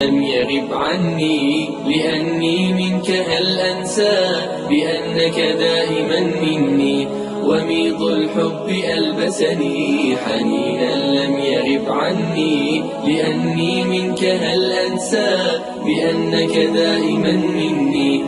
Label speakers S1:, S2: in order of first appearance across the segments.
S1: لم يغب عني لأني منك هل أنسى بأنك دائما مني وميض الحب ألبسني حنينا لم يغب عني لأني منك هل أنسى بأنك دائما مني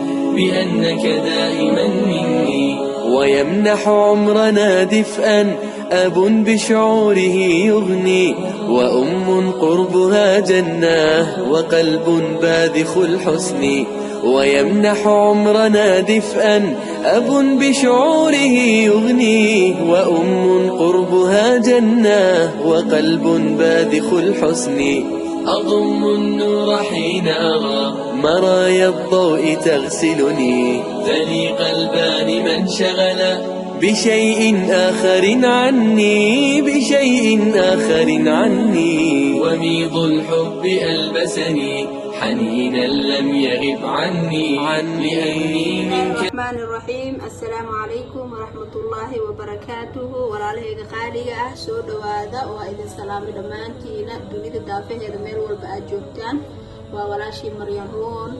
S1: ويمنح عمرنا دفئا أب بشعوره يغني وأم قربها جنة وقلب باذخ الحسن ويمنح عمرنا دفئا أب بشعوره يغني وأم قربها جنة وقلب باذخ الحسن أضم النور حين أرى مرايا الضوء تغسلني ثني قلبان من شغل بشيء آخر عني وميض الحب ألبسني حنينا لم يغب عني لأني منك.
S2: الرحمن الرحيم. السلام عليكم ورحمة الله وبركاته. walaalahayga qaaliga ah soo dhawaada waa idin salaamay dhamaantiina dunida daafaheeda meel walba aad joogtaan. waa walaashii Maryam Roon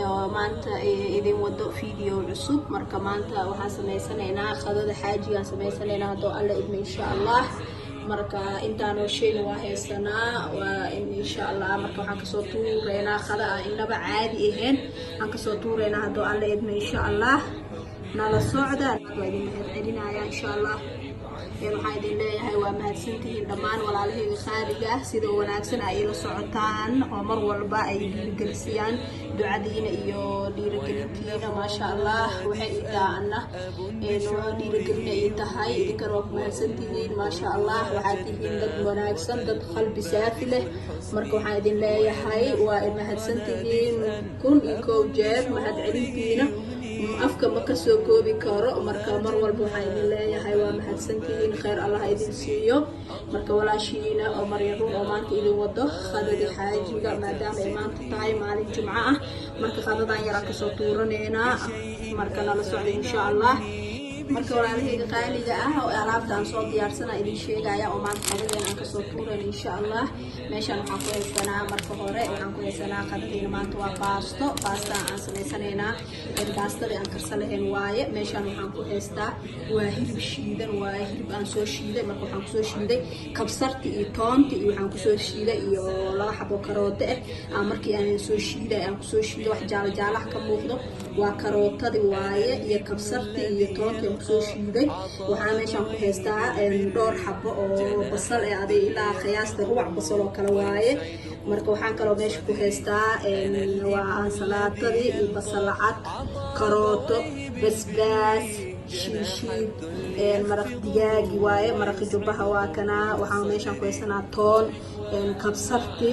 S2: oo maanta idin wado video cusub. marka maanta waxaan sameysanaynaa qadada xaajiga sameysanaynaa hadoo alla idmo insha Allah. marka intaan oo shay waa haysanaa waa insha Allah. marka waxaan ka soo tuureynaa qada inaba caadi ahayn aan ka soo tuureynaa hadoo alla idmo insha Allah. nala socda waa idin mahadcelinaya insha Allah. waxaan idin leeyahay waa mahadsantihiin dhammaan walaalahayga qaaliga ah sida wanaagsan ay ila socotaan oo mar walba ay dhiirigelisiyaan ducadiina iyo dhiirigelintiina maasha Allah. waxay idaana dhiirigelin ay tahay idinkana waa mahadsantihiin maasha Allah. waxaad tihiin dad wanaagsan dad qalbi saafi leh. marka waxaan idin leeyahay waa mahadsantihiin kun iyo kow jeer mahadcelintiina afka ma ka soo koobi karo. marka mar walba waxaan idin leeyahay waa mahadsantihiin khayr Allah idin siiyo. marka walaashiina oo Maryam oo maanta idin wado qadada xaajiga maadaama ay maanta tahay maalin jumco ah. marka qadadan yar ka soo tuuraneena marka nala socdo insha Allah. marka walaalahayga qaaliga ah oo alaabtaan soo diyaarsana idin sheegaya oo maanta qadadeena aan ka soo tuuran insha Allah. meeshan waxaan ku haysanaa marka hore waxaan ku haysanaa qadadeena maanta waa baasto aan sameysanaynaa baastada aan karsan lahayn waaye. meeshan waxaan ku haystaa waa hilib shiidan waa hilib aan soo shiiday. marka waxaan ku soo shiiday kabsarti iyo toonti iyo waxaan ku soo shiiday iyo laba xabo karooto ah markii aan soo shiiday aan ku soo shiiday wax jaalo ka muuqdo waa karootadi waaye iyo kabsarti iyo toonti aan ku soo shiiday. waxaan meeshan ku haystaa dhowr xabo oo basal aday ilaa qiyaasta ruuc basal oo kala waaye. marka waxaan kaloo meesha ku haystaa waa ansalaatadii iyo basal cad karooto basbaas shiishiid maraq digaagi waaye maraq jubbaha waa kana. waxaan meeshan ku haysanaa toon kabsarti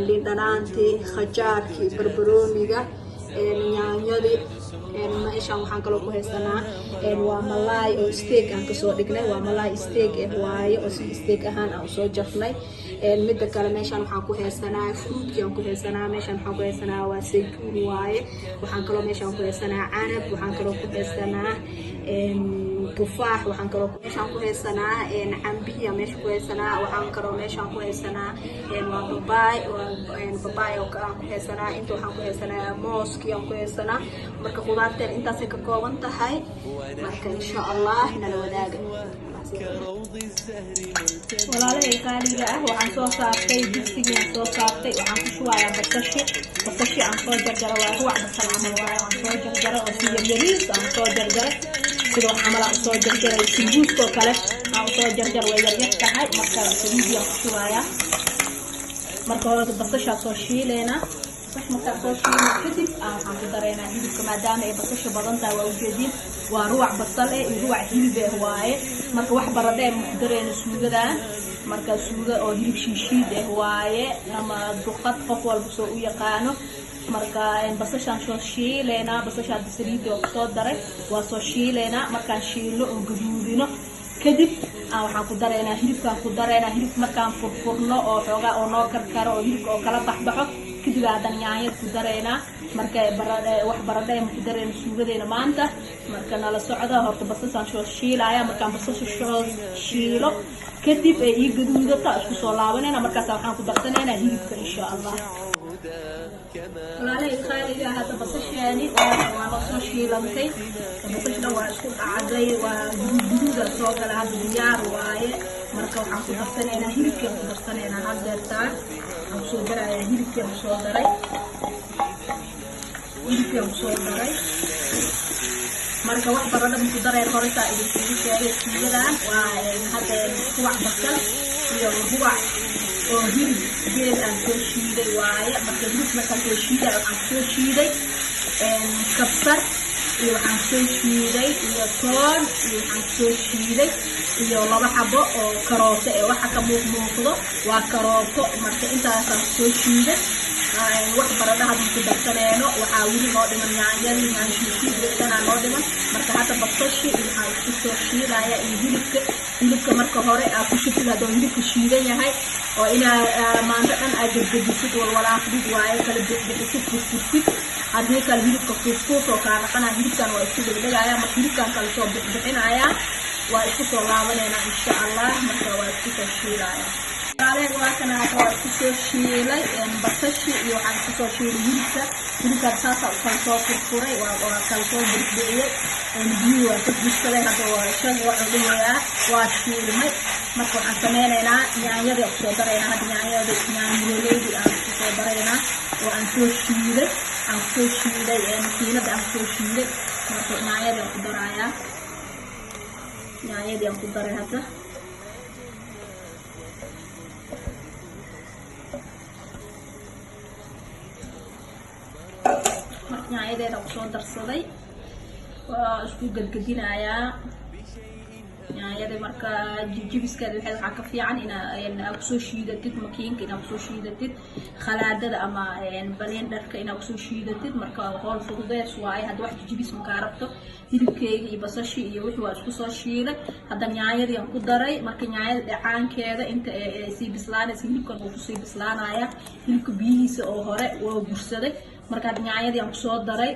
S2: liindhanaanti khajaarki barbarooniga yaanyadii. meeshan waxaan kaloo ku haysanaa waa malaay oo steak aan kasoo dhignay waa malaay steak waaye oo si steak ahaan aan usoo jarnay. midda kale meeshan waxaan ku haysanaa fruitki aan ku haysanaa. meeshan waxaan ku haysanaa waa saytuun waaye. waxaan kaloo meeshan ku haysanaa canab. waxaan kaloo ku haysanaa tufaax. waxaan kaloo meeshan ku haysanaa cambiya meesha ku haysanaa. waxaan kaloo meeshan ku haysanaa waa babaay oo aan ku haysanaa. inta waxaan ku haysanaa mooski aan ku haysanaa. marka qudaarteen intaasay ka kooban tahay. marka insha Allah nala wadaaga. walaalahayga qaaliga ah waxaan soo saartay digsigii aan soo saartay waxaan ku shubayaa basashi aan soo jarjaray waa ruuc basal camal waaye aan soo jarjaray oo si yariis aan soo jarjaray sida wax camal aan soo jarjaray simbuuska oo kale aan soo jarjaray way yar tahay. marka saliidii aan ku shubayaa marka hore basasha soo shiileena marka soo shiilno kadib waxaan ku dareynaa hilibka maadaama ay basasha badan tahay waa ujeedin waa ruuc basal iyo ruuc hilib waaye. marka wax baradhe ma ku dareyno suugadaan. marka suuga oo hilib shiishiid waaye ama duqad qof walba soo u yaqaano. marka basashaan soo shiileena basasha saliidii oo soo daray waa soo shiileena. markaan shiilo oo gaduudino kadib waxaan ku dareynaa hilibkaan ku dareynaa. hilib markaan furfurno oo xoogaa oo noo karkaro oo hilibka oo kala baxbaxo kadib aadan yaanyad ku dareynaa. marka wax baradhe ma ku dareyno suugadeena maanta. marka nala socda horta basashaan soo shiilaya. markaan basasha soo shiilo kadib ii gaduudata isku soo laabanayna markaas waxaan ku darsanayna hilibka insha Allah. walaalay qaaliga hadda basashaani waa la soo shiilantay basashana waa isku dhacday waa guduuda soo gala hadda diyaar waaye marka waxaan ku darsanaynaa hilibka ku darsanaynaa haddeertaan waxaan kusoo darayaa hilibka soo daray marka wax baradho ku daray qoraysa idinku sheegay sidadan waa hadda kuwac basal iyo kuwac oo hilib geel aan soo shiiday waaye marka hilibka ka soo shiiday waxaan soo shiiday kabsar iyo waxaan soo shiiday iyo toon iyo waxaan soo shiiday iyo laba xabo oo karooto ee waxa ka muuqdo waa karooto marka intaas aan soo shiiday wax baradhaha ku darsanayno waxaa weli noo dhiman yaanyadii yaanshishidana noo dhiman marka hadda basashi waxaa isku soo shiidaya iyo hilibka marka hore aa ku shubtid haddoo hilibka shiidan yahay oo inaa maanta dhan aad gedgedisid walwalaaqdid waaye kala bixisid furfursid haddii kale hilibka fuusfuus oo kala dhaqanaa hilibkan waa isku dhegdhegaya marka hilibkan kala soo bixinaya waa isku soo laabanayna insha allah marka waa isku soo shiidaya عليه وكان هذا كسوشيلي بطشي وعن كسوشيلي hilibka saasa u kala soo furfuray waa kala soo burburiye biyo tasbiiskale hada waa shan waa dhigayaa waa shiilmay marka waxaan sameynaynaa yaanyada ku soo dareynaa hada yaanyada yaanyada aan ku soo dareynaa oo aan soo shiiday makiinada aan soo shiiday marka yaanyada ku darayaa yaanyada ku daray hada yaanyada ku soo darsaday waa isku gadgadinayaa yaanyada marka jibiskeeda waxa ka fiican ina ku soo shiidatid makiinka ina ku soo shiidatid khalaadada ama blenderka ina ku soo shiidatid marka qool fududeys waaye hada wax jibis ma ka rabto hilibkeega iyo basashi iyo wixii waa isku soo shiilay hada yaanyada aan ku daray marka yaanyada dhacaankeeda inta ay si bislaanaysa hilibkan uu ku sii bislaanaya hilibka biyihiisa oo hore waa gursaday marka yaanyada aan ku soo daray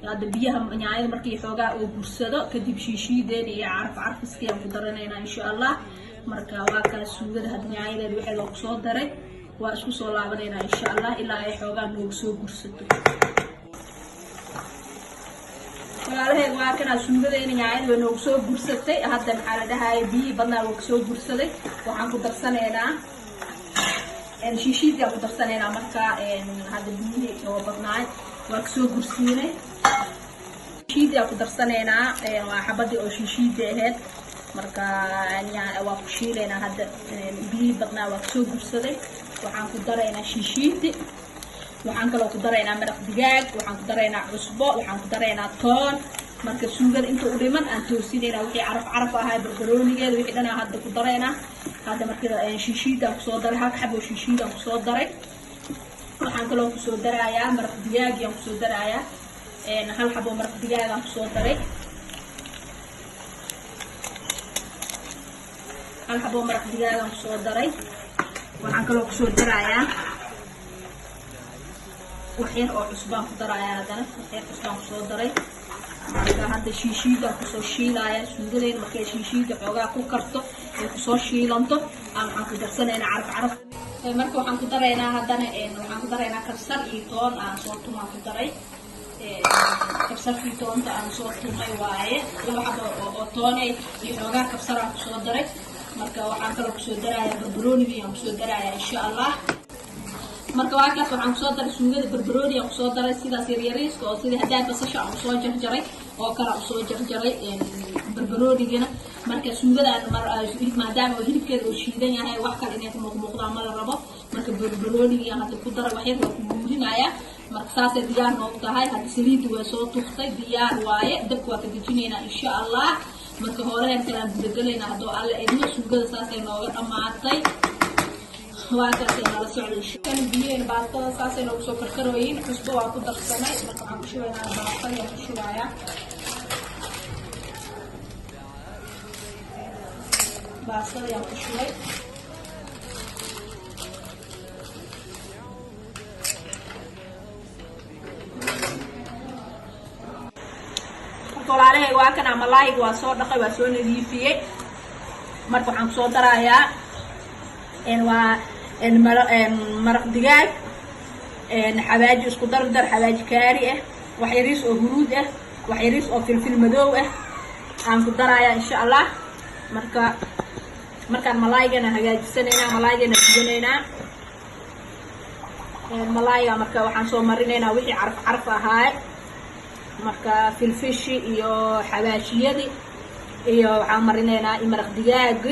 S2: hada biyaha yaanyada markii xoogaa oo gursado kadib shiishiideen iyo carfiskii aan ku daranaynaa insha allah marka waa kala suugada hada yaanyada wixii loo soo daray waa isku soo laabanaynaa insha allah ilaa ay xoogaa noogu soo gursato walaalahey waa kana suugadeena yaanyada way noogu soo gursatay hadda maxaa la dhahay biyo badnaa waa soo gursaday waxaan ku darsanaynaa shiishiidka ku darsanaynaa marka hada biyo oo badnaa waa soo gursiinay shiishiidka ku darsanaynaa waa xabadii oo shiishiidda ahayd marka waa ku shiilaynaa hada biyo badnaa waa soo gursaday waxaan ku daraynaa shiishiiddi waxaan kaloo ku daraynaa maraq digaag waxaan ku daraynaa cusbo waxaan ku daraynaa toon marka suugada inta u dhiman aan toosinaynaa wixii caraf ahaa barbaroonigeeda wixii dhan hadda ku daraynaa hada marka shiishiidaan ku soo daray hal xabo shiishiidaan ku soo daray waxaan kaloo ku soo darayaa maraq digaagyaan ku soo darayaa hal xabo maraq digaagaan ku soo daray waxaan kaloo ku soo darayaa waxyar oo cusbaan ku darayaa hadana waxyar cusbaan ku soo daray marka hadda shiishiidaan ku soo shiilaya suugadeena markay shiishiida xoogaa ku karto ay ku soo shiilanto waxaan ku darsanaynaa caraf marka waxaan ku daraynaa hadana waxaan ku daraynaa kabsar iyo toon aan soo tumaan ku daray kabsarkii toonta aan soo tumay waaye laba xabo oo toonay iyo xoogaa kabsar aan ku soo daray marka waxaan kaloo ku soo darayaa barbarooniga aan ku soo darayaa insha allah marka waa kaas waxaan ku soo daray suugada barbarooni aan ku soo daray sidaas yaryariiska oo sida hadaa basasha aan soo jarjaray oo kala soo jarjaray barbaroonigana marka suugada maadaama oo hilibkeeda oo shiidan yahay wax kale inay ku muuqdaan ma la rabo marka barbarooniga aan hadda ku daray wax yar waa ku guurinayaa marka saasay diyaar noogu tahay hadda saliidda waa soo tuftay diyaar waaye dabka waa ka dejinaynaa insha allah marka horeen kalaan gudagalaynaa haddoo alle idmo suugada saasay nooga dhammaatay waa kaasay nala socday kan biyeen baastada saasay noogu soo karkarooyin cusbo waa ku darsanay marka waxaan ku shubaynaa baastada ku shubayaa baastada ayaan ku shubay walaalahey waa kana malaayga waa soo dhaqay waa soo nadiifiyey marka waxaan kusoo darayaa waa maraq digaag حواجي اسكو دردر حواجي كاري وحيريس او هرود وحيريس او فلفل مدو aan ku darayaa insha Allah markaan malaayigana hagaajisanaynaa malaayigana duwanaynaa malaayiga marka waxaan soo marinaynaa wixii carf ahaa marka filfishi iyo xawaashiyadii iyo waxaan marinaynaa maraq digaag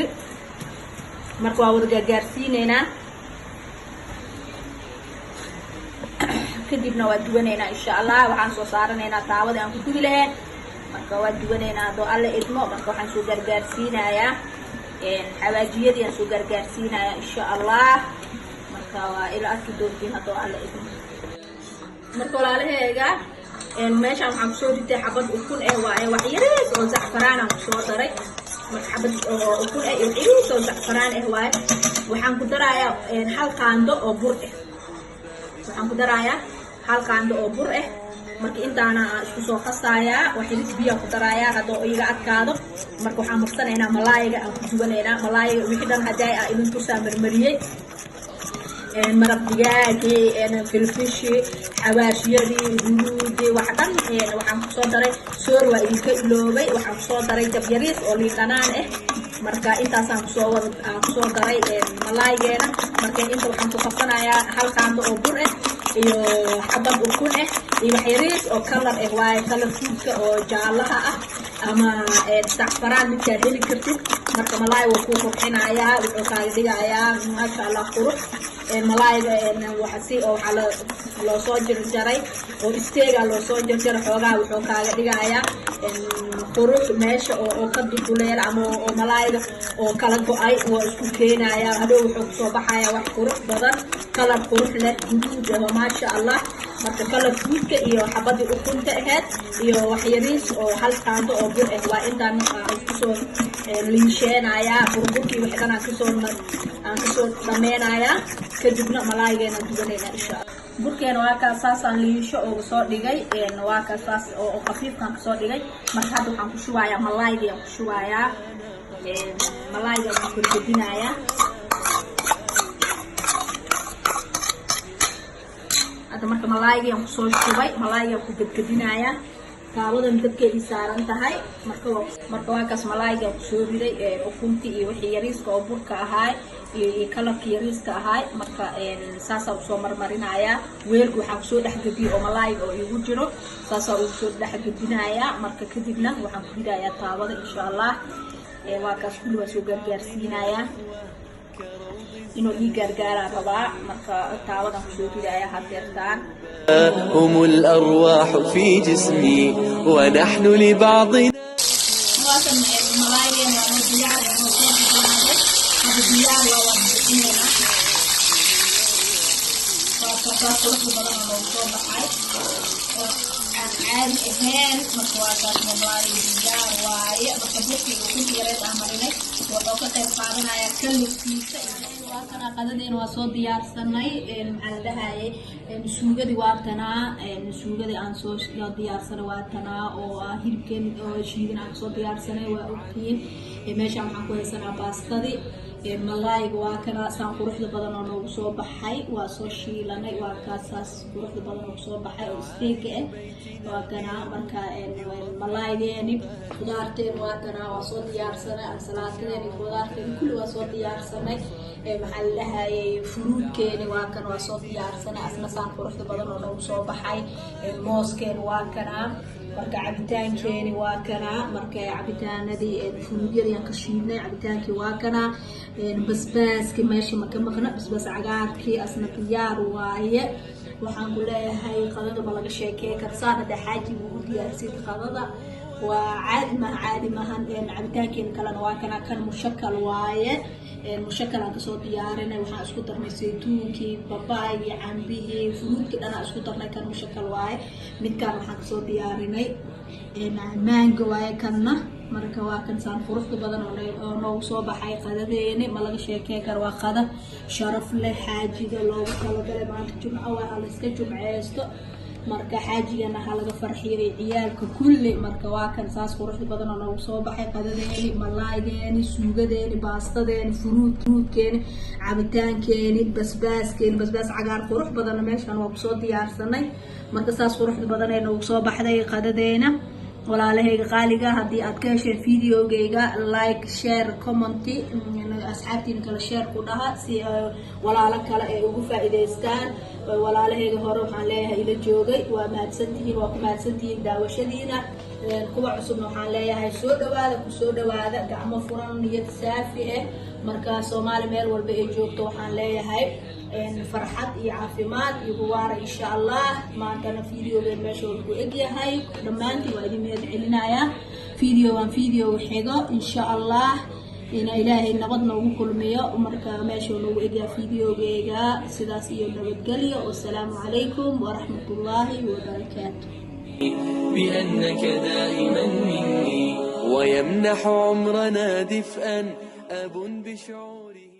S2: marka waa wada gaarsiinaynaa kadibna waa duwanaynaa insha Allah waxaan soo saaranaynaa taawada aan ku dubi lahayn marka waa duwanaynaa doo alle idmo marka waxaan soo gargaarsiinayaa xawaajiyadii aan soo gargaarsiinayaa insha Allah marka waa ila arki doontiin doo alle idmo marka walaalahayga meeshaan waxaan kusoo dhigtay xabad ukun waaye wax yariis oo zacfaraan aan kusoo daray marka xabad ukun iyo yariis oo zacfaraan waaye waxaan ku darayaa hal qaando oo bur waxaan ku darayaa hal qaando oo bur marka intaana isku soo qasayaa waxay biyo ku darayaa hadoo iga adkaado marka waxaan marsanaynaa malaayiga aan ku dubanaynaa malaayiga wixii dhan haday ah inuu ku saamarmariyay maraq digaagi filfishi xawaashiyadii huruudi wax dhan waxaan ku soo daray soor waa idinka iloobay waxaan ku soo daray dab yariis oo liin dhanaan marka intaasaan ku soo daray malaayigeena marka inta waxaan ku qabsanayaa hal qaando oo bur iyo xabad ukun iyo wax yariis oo kalar waaye kalar fuudka oo jaalaha ama zacfaraan midkaa heli kartid marka malaay wuu ku qurxinayaa wuxuu kaaga dhigayaa maasha Allah qurux malaayiga waxasi oo waxa loo soo jarjaray oo isteega loo soo jarjaray xoogaa wuxuu kaaga dhigayaa qurux meesha oo ka duuleel ama oo malaayiga oo kala go'ay oo isku keenaya hadhow wuxuu soo baxaya wax qurux badan kalar qurux leh guduud oo maasha Allah marka kalar fuudka iyo xabadii ukunta ahayd iyo wax yariis oo hal qaando oo bur waa intaan ku soo liisheenaya burburkii wax dhan aan ku soo dhameynaya kadibna malaayigeena duwanaynaa insha Allah burkeena waa ka saasaan liisho oo soo dhigay waa ka saas oo qafiifkan ku soo dhigay marka hadda waxaan ku shubayaa malaayiga aan ku shubayaa malaayiga aan ku gedinayaa hadda marka malaayiga aan ku soo shubay malaayiga ku gedinayaa taawadan dabkeedii saaran tahay marka waa kaas malaayiga ku soo riday ukunti iyo wixii yariiska oo burka ahaa iyo kalarka yariiska ahaa marka saasa soo marmarinayaa weelku waxa ku soo dhaxgadiyo oo malaayiga oo igu jiro saasa uu soo dhaxgadinayaa marka kadibna waxaan ku ridayaa taawada insha Allah waa kaas kulli waa soo gargaarsiinayaa inuu ii gargaara rabaa marka taawada ku soo ridayaa hadeertaan
S1: هم الأرواح في جسمي ونحن لبعضنا
S2: عادي أهان مخواطات مباري ديار واي مخبوكي وكنت يريد أمريني وطوكة تفعلنا يكل فيسا وكنا قددين وصود ديار سنة معلدها سوغة دواتنا سوغة دي أنسوش ديار سنة واتنا وهيركين شيدين أنسو ديار سنة وأوكين ماشي عم حكوه سنة باستدي malaayiga waa kana saan quruxda badan oo noogu soo baxay waa soo shiilanay waa kaasaas quruxda badan oo soo baxay oo steak waa kana marka malaayigeeni khudaarteen waa kana waa soo diyaarsanay ansalaatadeeni khudaarteen kulli waa soo diyaarsanay maxaa la dhahayay fruutkeeni waa kana waa soo diyaarsanay asna saan quruxda badan oo noogu soo baxay mooskeeni waa kana marka cabitaankeeni waa kana marka cabitaanadii furuudyadii aan ka shiidnay cabitaankii waa kana basbaaski meesha ma ka maqna basbaas cagaarkii asna diyaar waaye waxaan ku leeyahay qadada ma laga sheekay karsaa hada xaaji ugu diyaarsid qadada waa caadi maahan cabitaankeeni kalena waa kana kan mushakal waaye mushakal aan kasoo diyaarinay waxaan isku darnay saytuunkii babaayii cambihii furuudkii dhan aan isku darnay kan mushakal waaye midkaan waxaan kasoo diyaarinay maanga waaye kanna marka waa kan saan quruxda badan oo noogu soo baxay qadadeeni ma laga sheekay karo waa qada sharaf leh xaajiga loogu talagalay maanta jumco waa la iska jumceysto marka xaajigana ha laga farxiyay ciyaalka kulli marka waa kan saas qurux badan oo nagu soo baxay qadadeeni malaaydeeni suugadeeni baastadeeni fruutkeeni cabitaankeeni basbaas cagaar qurux badan meeshan waa ku soo diyaarsanay marka saas qurux badan ee nagu soo baxday qadadeena walaalahayga qaaliga haddii aad ka hesheen videogayga like share comment asxaabtiina kala share ku dhaha si walaalo kale ay ugu faa'iideystaan walaalahayga hore waxaan leeyahay ila joogay waa mahadsantihiin waa ku mahadsantihiin daawashadiina kuwa cusubna waxaan leeyahay soo dhawaada gacmo furan niyad saafi ah marka Soomaali meel walba ay joogto waxaan leeyahay farxad iyo caafimaad iyo waara insha Allah maantana videogan meesha uu ku egyahay dhamaantii waa idin meed celinaya video xigo insha Allah in ilaahay nabadna ugu kulmiyo marka meesha uu egyahay videogayga sidaas iyo nabadgelyo wassalaamu calaykum wa rahmatullahi wa barakaatuh
S1: بأنك دائما مني ويمنح عمرنا دفئا أب بشعوره